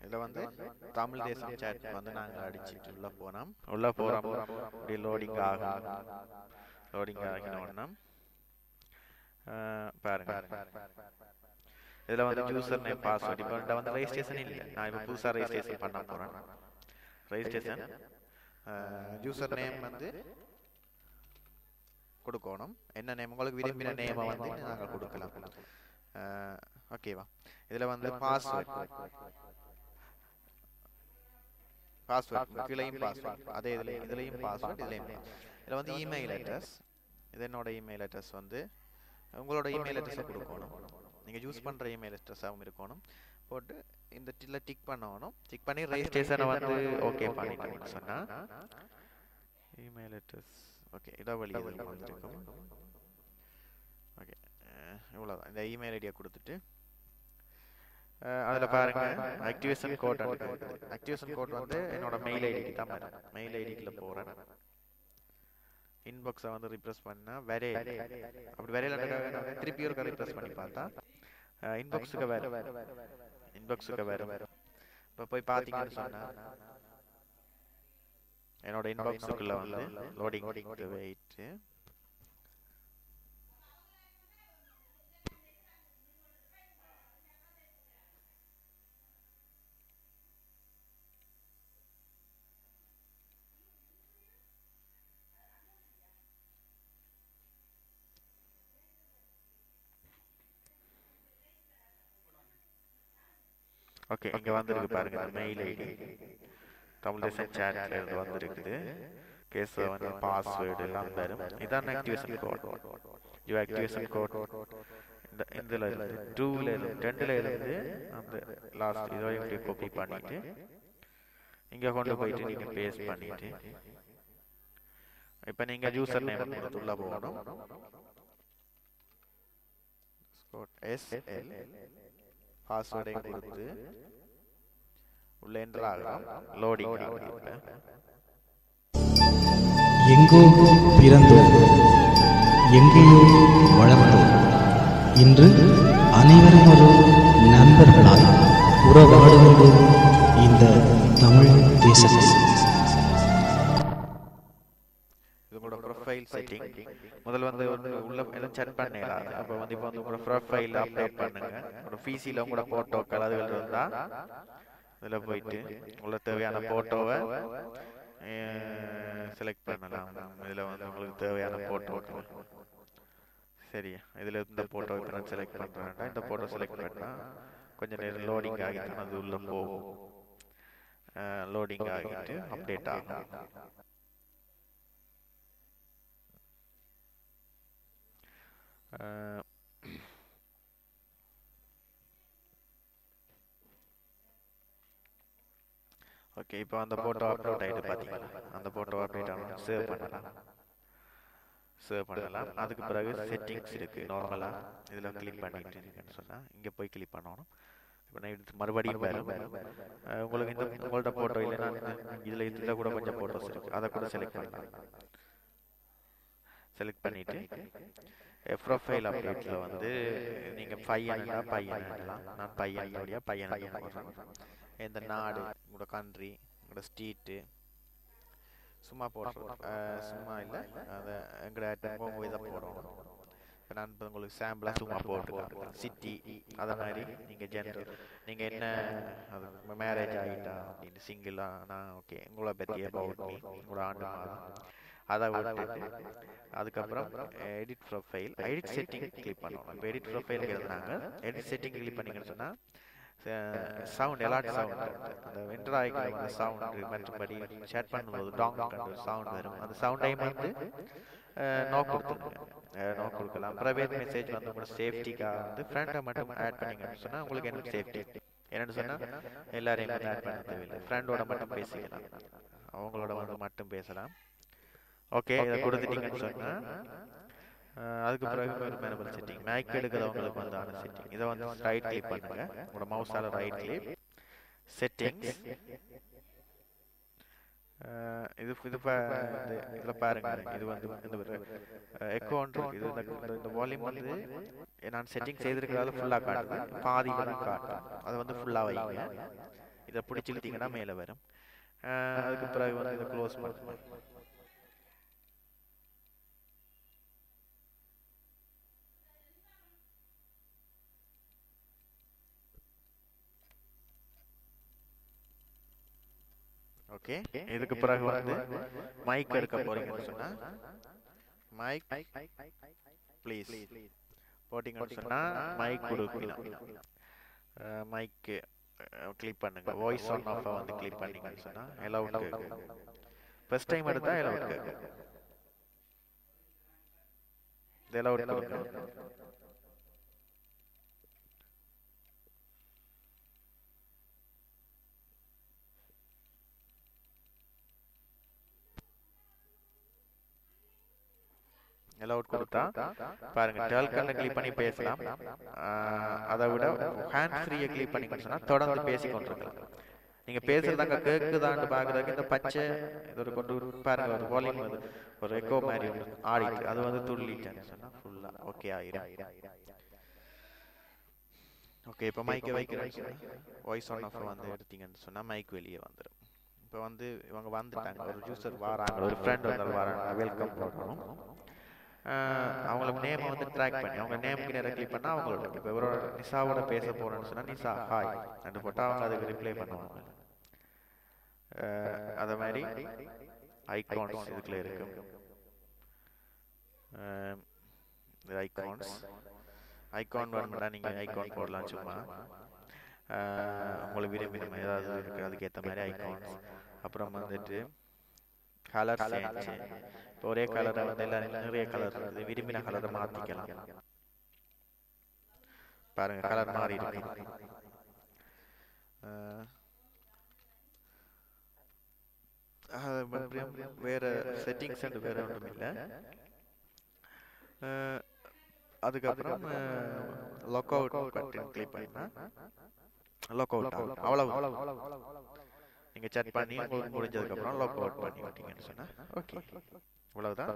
இதில் வந்து தமிழ் தேசம் சேட் வந்து நாங்கள் அடிச்சுட்டு உள்ளே போனோம். உள்ளே போகிறோம், இப்படி லோடிங் ஆகினோன்னா பாருங்க. இதில் வந்து யூசர் நேம் பாஸ்வேர்ட். இப்போ வந்து ரெஜிஸ்ட்ரேஷன் இல்லை, நான் இப்போ புதுசாக ரெஜிஸ்ட்ரேஷன் பண்ண போகிறேன். ரெஜிஸ்ட்ரேஷன் யூசர் நேம் வந்து கொடுக்கணும். என்ன நேம் உங்களுக்கு விரும்பின நேமை வந்து நாங்கள் கொடுக்கலாம். ஓகேவா? இதில் வந்து பாஸ்வேர்ட் கீழையும் பாஸ்வேர்ட், அதே இதுலேயும் பாஸ்வேர்ட், இதுலேயும். இதில் வந்து இமெயில் அட்ரஸ், இது என்னோட இமெயில் அட்ரஸ் வந்து உங்களோட இமெயில் அட்ரஸை கொடுக்கணும். நீங்கள் யூஸ் பண்ணுற இமெயில் அட்ரஸாகவும் இருக்கணும். போட்டு இந்த டிக் பண்ணணும். டிக் பண்ணி ரெஜிஸ்ட்ரேஷனை வந்து ஓகே பண்ணிட்டோம்னு சொன்னால் இமெயில் அட்ரஸ் ஓகே இடவழி இதில் வந்துருக்கும். ஓகே, இவ்வளோதான். இந்த இமெயில் ஐடியா கொடுத்துட்டு அதில் பாருங்க ஆக்டிவேஷன் கோட். ஆக்டிவேஷன் கோட் வந்து என்னோட மெயில் ஐடிக்கு தான் வரும். மெயில் ஐடிக்குள்ள போகிறேன். இன்பாக்ஸை வந்து ரிப்ரெஸ் பண்ணால் வேறே அப்படி வரையில திருப்பி ஒரு ரிப்ரெஸ் பண்ணி பார்த்தா இன்பாக்ஸுக்கு வேறு. இப்போ போய் பார்த்தீங்கன்னு சொன்னால் என்னோட இன்பாக்ஸுக்குள்ள வந்து லோடிங் வெயிட். ஓகே, இங்கே வந்துருக்கு பாருங்க. மெயில் ஐடி தமிழ் தேசம் சேட்ல இருந்து வந்திருக்குது. கேஸ் வந்து பாஸ்வேர்டு எல்லாம் வரும். இதான் ஆக்டிவேஷன் கோட். ஆக்டிவேஷன் கோட் இதில் இருந்து 2ல இருந்து 2ல இருந்து அந்த லாஸ்ட் இதை இப்படி காப்பி பண்ணிட்டு இங்கே கொண்டு போயிட்டு நீங்கள் பேஸ்ட் பண்ணிட்டு இப்போ நீங்கள் யூசர் நேம் கொடுத்துள்ள போகணும். SL பாஸ்வேர்டை கொடுத்து உள்ள என்டர் ஆகலாம். லோடிங் ஆகுது. எங்கோ பிறந்தோம், எங்கேயோ வளர்ந்தோம், இன்று அனைவரும் ஒரு நண்பர்களால் உறவாடுகின்றோம் இந்த தமிழ் தேசத்தில். உங்களோட ப்ரொஃபைல் செட்டிங் முதல்ல வந்து உள்ள எல்லாம் செக் பண்ணிடலாம். அப்போ வந்து இப்போ வந்து உங்களோட ப்ரொஃபைல் அப்டேட் பண்ணுங்க. உங்களோட பிசியில் உங்களோட ஃபோட்டோக்கள் அதுகள் இருந்தால் இதில் போயிட்டு உங்களுக்கு தேவையான ஃபோட்டோவை செலக்ட் பண்ணலாம். இதில் வந்து உங்களுக்கு தேவையான ஃபோட்டோக்கள் சரியா. இதில் இந்த ஃபோட்டோ இப்போ நான் செலக்ட் பண்ணுறேன்டா, இந்த ஃபோட்டோ செலக்ட் பண்ணால் கொஞ்சம் நேரம் லோடிங் ஆகிட்டு அது உள்ளே போகும். லோடிங் ஆகிட்டு அப்டேட் ஆகும். ஓகே, இப்போ அந்த ஃபோட்டோ அப்லோட் ஆகிட்டு பார்த்தீங்களா? அந்த ஃபோட்டோ அப்டேட் ஆகணும். சேவ் பண்ணலாம். அதுக்கு பிறகு செட்டிங்ஸ் இருக்குது. நார்மலாக இதில் கிளிக் பண்ணிட்டு சொன்னால் இங்கே போய் கிளிக் பண்ணணும். இப்போ நான் எடுத்து மறுபடியும் உங்களுக்கு உங்கள்கிட்ட ஃபோட்டோ இல்லைன்னா இதில் கூட கொஞ்சம் ஃபோட்டோஸ் இருக்குது, அதை கூட செலக்ட் பண்ணலாம். செலக்ட் பண்ணிவிட்டு ப்ரொஃபைல் அப்டேட்டில் வந்து நீங்கள் பையன்லாம் நான் பையனுடைய போடுறேன். இந்த நாடு, உங்களோட கண்ட்ரி, உங்களோட ஸ்ட்ரீட்டு சும்மா போடுறோம். சும்மா இல்லை, அதை எங்களோட இதை போடணும். இப்போ நான் இப்போ உங்களுக்கு சாம்பிளாக சும்மா போட்டுருக்கேன். சிட்டி அதை மாதிரி நீங்கள் ஜென்ரல் நீங்கள் என்ன அது மேரேஜ் ஆகிட்டா அப்படின்னு சிங்கிளாக நான் ஓகே உங்களை பற்றி அபவுட் மீ உங்களோட ஆண்டு மாதம் அதை விட்டுட்டு அதுக்கப்புறம் edit profile edit setting click பண்ணணும். இப்போ எடிட் ப்ரொஃபைலுக்கு இருந்தாங்க எடிட் செட்டிங் கிளிக் பண்ணிங்கன்னு சொன்னால் சவுண்ட் எலாட் சவுண்ட் அந்த வென்டராய்க்கு வந்து சவுண்டு மற்றபடி சேட் பண்ணும்போது டாங் கண்டு சவுண்ட் வரும். அந்த சவுண்டையும் வந்து நோ கொடுத்துருங்க. நோ கொடுக்கலாம். ப்ரைவேட் மெசேஜ் வந்து உங்களோட சேஃப்டிக்காக வந்து ஃப்ரெண்டை மட்டும் ஆட் பண்ணிங்கன்னு சொன்னால் உங்களுக்கு என்ன சேஃப்டி என்னென்னு சொன்னால் எல்லாரையும் வந்து ஆட் பண்ண தேவையில்லை. ஃப்ரெண்டோட மட்டும் பேசிக்கலாம், அவங்களோட வந்து மட்டும் பேசலாம். ஓகே, இதை கொடுத்துட்டீங்கன்னு சொன்னால் அதுக்கு பிறகு ஒரு மேனுவல் செட்டிங் மேக் எடுக்கிறவங்களுக்கு வந்து அந்த செட்டிங் இதை வந்து ரைட் கிளிக் பண்ணுங்க. உங்களோட மவுஸால ரைட் கிளிக் செட்டிங்ஸ் இது இதில் பாருங்க. இது வந்து இந்த அக்கௌண்ட் இது இந்த வால்யூம் வந்து நான் செட்டிங் செய்திருக்கிறதால ஃபுல்லாக காட்டுது, பாதி தான் காட்டும். அதை வந்து ஃபுல்லாக வைங்க. இதை பிடிச்சி இழுத்தீங்கன்னா மேலே வரும். அதுக்கு பிறகு வந்து இதை க்ளோஸ் பண்ணணும். ஓகே, இதுக்கு பிறகு வந்து மைக் எடுக்க போறீங்கன்னு சொன்னா மைக் ப்ளீஸ் போட்டிங்கன்னு சொன்னா மைக் கொடுக்கலாம். மைக்கு கிளிக் பண்ணுங்க. வாய்ஸ் ஆன் ஆஃப் வந்து கிளிக் பண்ணீங்கன்னு சொன்னா எலவுட் கேட்கும். ஃபர்ஸ்ட் டைம் எடுத்தா எலவுட் கேட்கும். எலவுட் கொடுங்க. எலவுட் கொடுத்தா பாருங்க டெல்கன்னை கிளிக் பண்ணி பேசலாம். அதை விட ஹேண்ட் ஃப்ரீயை கிளிக் பண்ணிங்கன்னு சொன்னா தொடர்ந்து பேசி கொண்டிருக்கலாம். நீங்க பேசுறது அங்க கேக்குதான்னு பாக்குறதுக்கு இந்த பச்சை இதோட கொண்டு பாருங்க ஒரு வால்யூம் ஒரு எக்கோ மாதிரி ஆடிட்டு அது வந்து துள்ளிட்டேன்னு சொன்னா ஃபுல்லா ஓகே ஆயிரும். ஓகே, இப்போ மைக்கை வைக்கிறேன். வாய்ஸ் ஆன் ஆஃப் வந்து எடுத்தீங்கன்னு சொன்னா மைக் வெளியே வந்துடும். இப்போ வந்து இவங்க வந்துட்டாங்க, ஒரு யூசர் வராங்க, ஒரு ஃப்ரெண்ட் வந்து வராங்க, வெல்கம் போடணும். அவங்களுக்கு நேமை வந்து ட்ராக் பண்ணி அவங்க நேமுக்கு நேரம் கிளிக் பண்ணால் அவங்களோட இப்போ இவரோட நிசாவோட பேச போகிறேன்னு சொன்னால் நிசா ஹாய் ரெண்டு போட்டால் அவங்க அதுக்கு ரிப்ளை பண்ணுவாங்க. அதை மாதிரி ஐகான்ஸ் இதுக்குள்ள இருக்கு. ஐகான் வேணும்னா நீங்கள் ஐகான் போடலாம். சும்மா உங்களுக்கு விரும்பின ஏதாவது இருக்குது அதுக்கேற்ற மாதிரி ஐகான்ஸ். அப்புறம் வந்துட்டு கலர் சேஞ்ச். இப்போ ஒரே கலரை வந்து எல்லாரும் நிறைய கலர் இருக்குது, விரும்பின கலரை மாற்றிக்கலாம். பாருங்க கலர் மாறி இருக்கு. வேற செட்டிங்ஸ் வேற ஒன்றும் இல்லை. அதுக்கப்புறம் லாக் அவுட் பட்டன் கிளிக் பண்ணினா லாக் அவுட் ஆகும். அவ்வளவு நீங்க செட் பண்ணி உங்களுக்கு முடிஞ்சதுக்கு அப்புறம் லாக் அவுட் பண்ணி விட்டீங்கன்னு சொன்னா ஓகே, இவ்வளவுதான்.